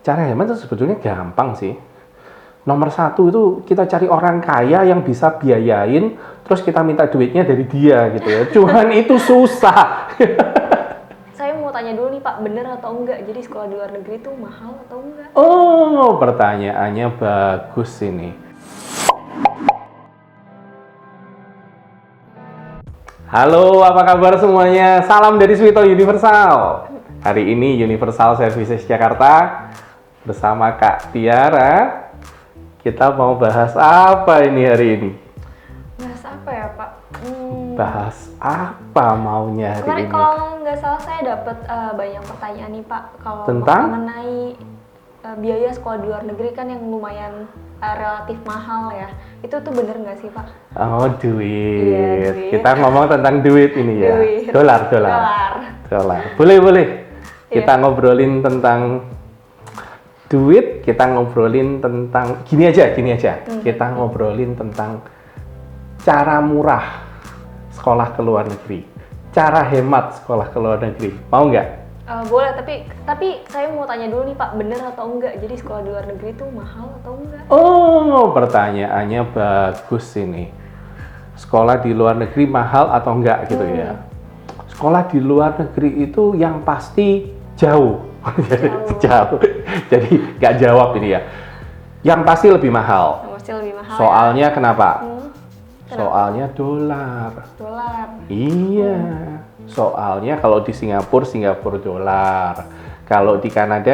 Cara hemat itu sebetulnya gampang sih. Nomor satu itu kita cari orang kaya yang bisa biayain, terus kita minta duitnya dari dia gitu ya. Cuman itu susah. Saya mau tanya dulu nih Pak, bener atau enggak? Jadi sekolah di luar negeri itu mahal atau enggak? Oh, pertanyaannya bagus ini. Halo, apa kabar semuanya? Salam dari Swito Universal. Hari ini Universal Services Jakarta bersama Kak Tiara. Kita mau bahas apa ini hari ini? Bahas apa ya Pak? Bahas apa maunya hari Kemarin ini? kalau nggak salah saya dapat banyak pertanyaan nih Pak. Kalau Tentang? mengenai biaya sekolah di luar negeri kan yang lumayan relatif mahal ya. Itu tuh bener nggak sih Pak? Oh, duit. Iya, duit. Kita ngomong tentang duit ini ya. Duit. Dolar. Boleh. Kita Iya. ngobrolin tentang duit, kita ngobrolin tentang gini aja. Kita ngobrolin tentang cara murah sekolah ke luar negeri, cara hemat sekolah ke luar negeri. Mau nggak? Boleh, tapi saya mau tanya dulu nih Pak, bener atau enggak? Jadi sekolah di luar negeri itu mahal atau enggak? Oh, pertanyaannya bagus ini. Sekolah di luar negeri mahal atau enggak gitu ya? Sekolah di luar negeri itu yang pasti jauh. Jauh. Jadi nggak jawab ini ya. Yang pasti lebih mahal. Pasti lebih mahal. Soalnya kenapa? Kenapa? Soalnya dolar. Dolar. Iya. Soalnya kalau di Singapura dolar. Kalau di Kanada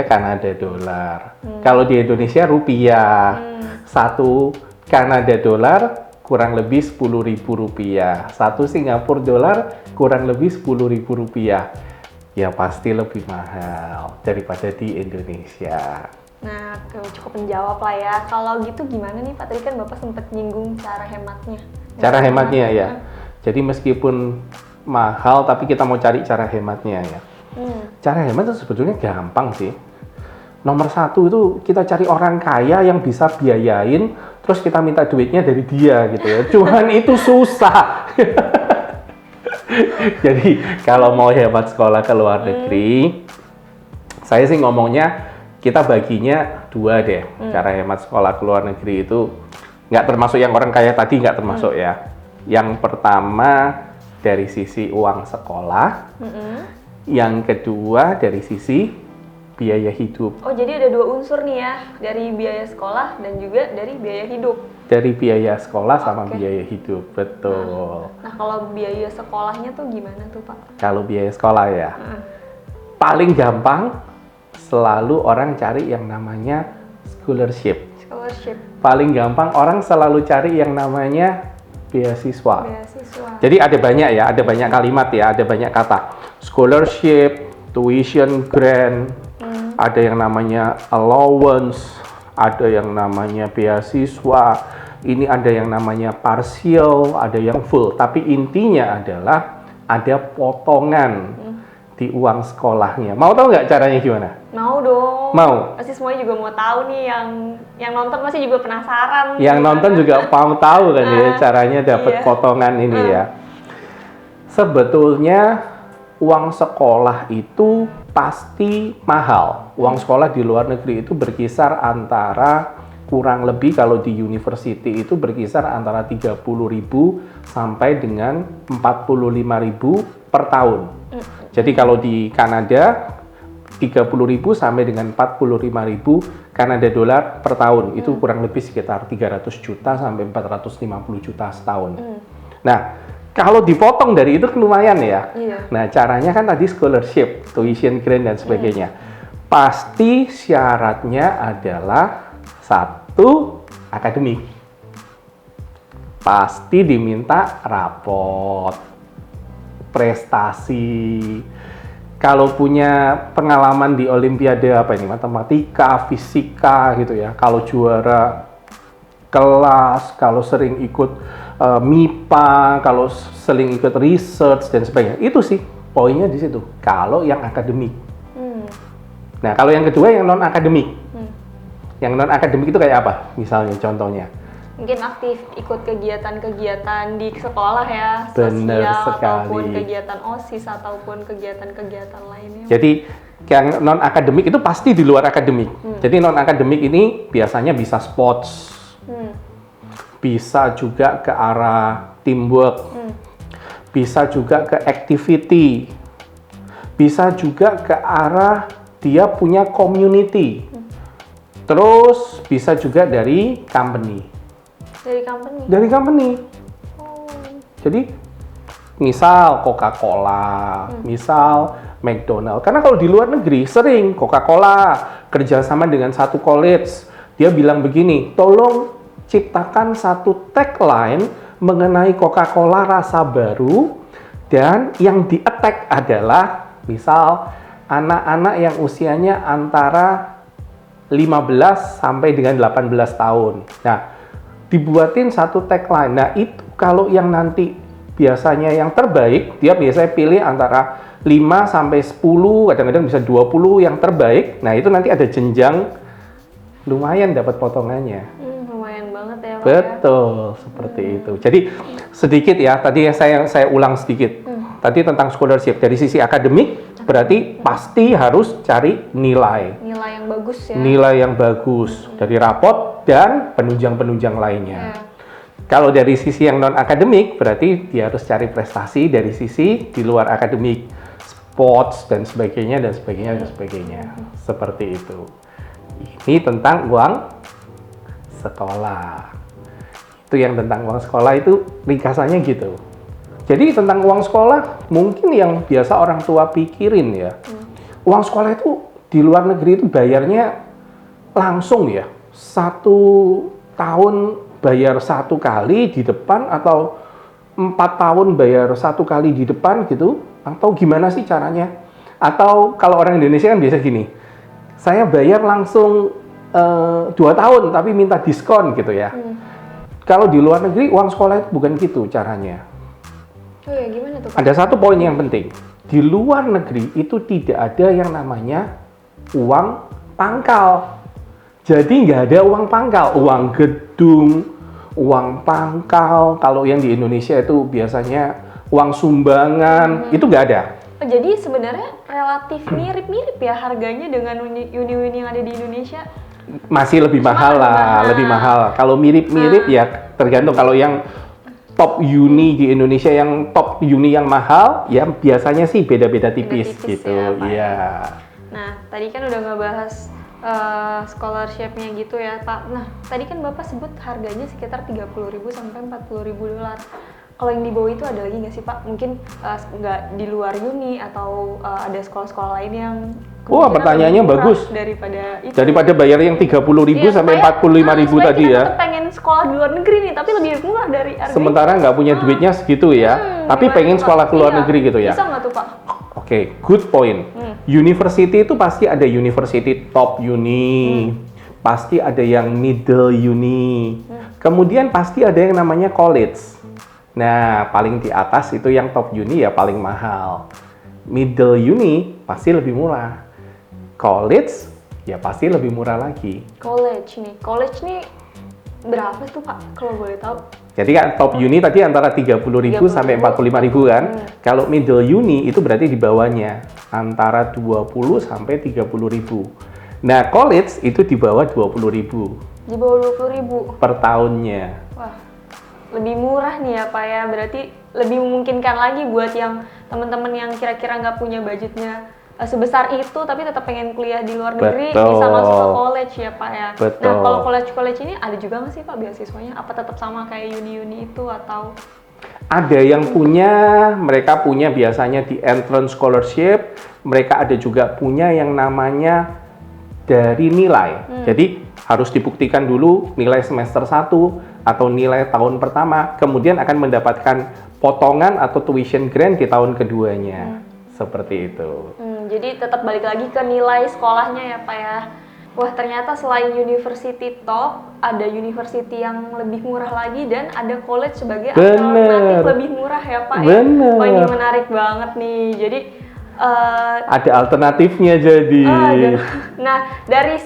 dolar. Kalau di Indonesia rupiah. Satu Kanada dolar kurang lebih Rp10.000. Satu Singapura dolar kurang lebih Rp10.000. Ya pasti lebih mahal daripada di Indonesia. Nah, cukup menjawab lah ya. Kalau gitu gimana nih Pak? Tadi kan Bapak sempat nyinggung cara hematnya. Cara hematnya ya. Jadi meskipun mahal, tapi kita mau cari cara hematnya ya. Cara hemat itu sebetulnya gampang sih. Nomor satu itu kita cari orang kaya yang bisa biayain, terus kita minta duitnya dari dia gitu ya. Cuman itu susah. Jadi kalau mau hemat sekolah ke luar negeri, saya sih ngomongnya kita baginya dua deh. Cara hemat sekolah ke luar negeri itu nggak termasuk yang orang kaya tadi, nggak termasuk ya. Yang pertama dari sisi uang sekolah, yang kedua dari sisi biaya hidup. Oh, jadi ada dua unsur nih ya, dari biaya sekolah dan juga dari biaya hidup. Dari biaya sekolah sama biaya hidup, betul. Nah, kalau biaya sekolahnya tuh gimana tuh Pak? Kalau biaya sekolah ya, paling gampang selalu orang cari yang namanya scholarship. Scholarship. Paling gampang orang selalu cari yang namanya beasiswa. Beasiswa. Jadi ada banyak ya, ada banyak kalimat ya, ada banyak kata. Scholarship, tuition grant, ada yang namanya allowance, ada yang namanya beasiswa, ini ada yang namanya partial, ada yang full. Tapi intinya adalah ada potongan di uang sekolahnya. Mau tahu nggak caranya gimana? Mau dong. Mau? Pasti semuanya juga mau tahu nih, yang nonton pasti juga penasaran. Yang nonton juga mau tahu kan ya caranya dapat Iya. potongan ini ya. Sebetulnya uang sekolah itu pasti mahal. Uang sekolah di luar negeri itu berkisar antara kurang lebih kalau di university itu berkisar antara 30.000 sampai dengan 45.000 per tahun. Jadi kalau di Kanada 30.000 sampai dengan 45.000 Kanada dolar per tahun. Itu kurang lebih sekitar 300 juta sampai 450 juta setahun. Nah, kalau dipotong dari itu lumayan ya. Iya. Nah, caranya kan tadi scholarship, tuition grant dan sebagainya. Pasti syaratnya adalah satu, akademik. Pasti diminta raport, prestasi. Kalau punya pengalaman di olimpiade apa ini, matematika, fisika gitu ya. Kalau juara kelas, kalau sering ikut MIPA, kalau sering ikut research dan sebagainya. Itu sih poinnya di situ. Kalau yang akademik. Nah, kalau yang kedua yang non akademik. Yang non akademik itu kayak apa? Misalnya contohnya. Mungkin aktif ikut kegiatan-kegiatan di sekolah ya, Bener sosial sekali. ataupun kegiatan OSIS ataupun kegiatan-kegiatan lainnya. Jadi Yang non akademik itu pasti di luar akademik. Jadi non akademik ini biasanya bisa sports, bisa juga ke arah teamwork, bisa juga ke activity, bisa juga ke arah dia punya community. Terus bisa juga dari company. Dari company? Dari company. Oh. Jadi misal Coca-Cola, misal McDonald. Karena kalau di luar negeri sering Coca-Cola kerjasama dengan satu college. Dia bilang begini, tolong ciptakan satu tagline mengenai Coca-Cola rasa baru, dan yang di-attack adalah misal anak-anak yang usianya antara 15 sampai dengan 18 tahun. Nah, dibuatin satu tagline. Nah, itu kalau yang nanti biasanya yang terbaik, dia biasanya pilih antara 5 sampai 10, kadang-kadang bisa 20 yang terbaik. Nah, itu nanti ada jenjang, lumayan dapat potongannya. Lumayan banget ya, Pak. Betul, seperti itu. Jadi sedikit ya, tadi yang saya ulang sedikit. Tadi tentang scholarship dari sisi akademik, berarti pasti harus cari nilai. Nilai yang bagus ya. Nilai yang bagus dari rapot dan penunjang-penunjang lainnya. Kalau dari sisi yang non akademik, berarti dia harus cari prestasi dari sisi di luar akademik, sports dan sebagainya dan sebagainya dan sebagainya. Seperti itu. Ini tentang uang sekolah. Itu yang tentang uang sekolah itu ringkasannya gitu. Jadi tentang uang sekolah mungkin yang biasa orang tua pikirin ya. Uang sekolah itu di luar negeri itu bayarnya langsung ya. 1 tahun bayar 1 kali di depan, atau 4 tahun bayar 1 kali di depan gitu, atau gimana sih caranya? Atau kalau orang Indonesia kan biasa gini, saya bayar langsung 2 tahun tapi minta diskon gitu ya. Kalau di luar negeri uang sekolah itu bukan gitu caranya. Oh ya, gimana tuh, Pak? Ada satu poin yang penting, di luar negeri itu tidak ada yang namanya uang pangkal. Jadi nggak ada uang pangkal, uang gedung, uang pangkal. Kalau yang di Indonesia itu biasanya uang sumbangan, itu nggak ada. Oh, jadi sebenarnya relatif mirip-mirip ya harganya dengan uni-uni yang ada di Indonesia? Masih lebih mahal lah, lebih mahal. Kalau mirip-mirip ya tergantung. Kalau yang top uni di Indonesia, yang top uni yang mahal, ya biasanya sih beda-beda tipis gitu. Ya, Pak. Iya. Nah, tadi kan udah ngebahas scholarship-nya gitu ya, Pak. Nah, tadi kan Bapak sebut harganya sekitar 30.000 sampai 40.000 dolar. Kalau yang di bawah itu ada lagi nggak sih, Pak? Mungkin nggak di luar uni, atau ada sekolah-sekolah lain yang Wah, pertanyaannya bagus. Daripada itu. Daripada bayar yang 30.000 sampai 45.000 tadi kita ya. tetap pengen sekolah di luar negeri nih, tapi lebih murah dari harga. Sementara nggak punya duitnya segitu ya, tapi gimana pengen tuh, sekolah Pak? ke luar Iya. negeri gitu ya. Bisa nggak tuh, Pak? Oke, good point. University itu pasti ada university top uni, pasti ada yang middle uni, kemudian pasti ada yang namanya college. Nah, paling di atas itu yang top uni ya paling mahal. Middle uni pasti lebih murah. College ya pasti lebih murah lagi. College nih berapa tuh, Pak? Kalau boleh tahu? Jadi kan top uni tadi antara 30.000 sampai 45.000 kan. Kalau middle uni itu berarti di bawahnya antara 20 sampai 30.000. Nah, college itu di bawah 20.000 Di bawah 20.000 per tahunnya. Wah, lebih murah nih ya, Pak ya. Berarti lebih memungkinkan lagi buat yang teman-teman yang kira-kira nggak punya budgetnya sebesar itu, tapi tetap pengen kuliah di luar negeri, Betul. bisa masuk ke college ya, Pak ya. Betul. Nah, kalau college ini ada juga nggak sih, Pak, beasiswanya? Apa tetap sama kayak uni-uni itu, atau? Ada yang punya, mereka punya biasanya di entrance scholarship, mereka ada juga punya yang namanya dari nilai. Jadi harus dibuktikan dulu nilai semester 1 atau nilai tahun pertama, kemudian akan mendapatkan potongan atau tuition grant di tahun keduanya. Seperti itu. Jadi tetap balik lagi ke nilai sekolahnya ya, Pak ya. Wah, ternyata selain university top, ada university yang lebih murah lagi, dan ada college sebagai alternatif lebih murah ya, Pak ya. Bener. Wah, ini menarik banget nih. Jadi Ada alternatifnya jadi. nah, dari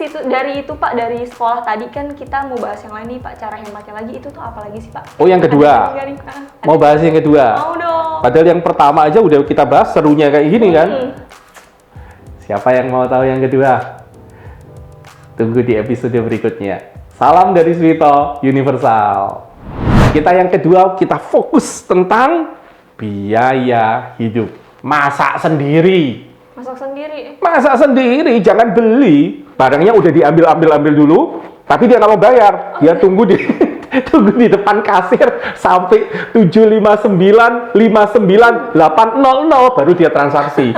itu, Pak, dari sekolah tadi kan kita mau bahas yang lain nih, Pak, cara hematnya lagi. Itu tuh apa lagi sih, Pak? Oh, yang kedua. Mau bahas yang kedua? Mau dong. Padahal yang pertama aja udah kita bahas serunya kayak gini kan. Siapa yang mau tahu yang kedua? Tunggu di episode berikutnya. Salam dari Swito Universal. Kita yang kedua, kita fokus tentang biaya hidup. Masak sendiri. Masak sendiri. Masak sendiri, jangan beli. Barangnya udah diambil dulu, tapi dia nggak mau bayar. Dia tunggu di tunggu di depan kasir sampai 759 59 800 baru dia transaksi.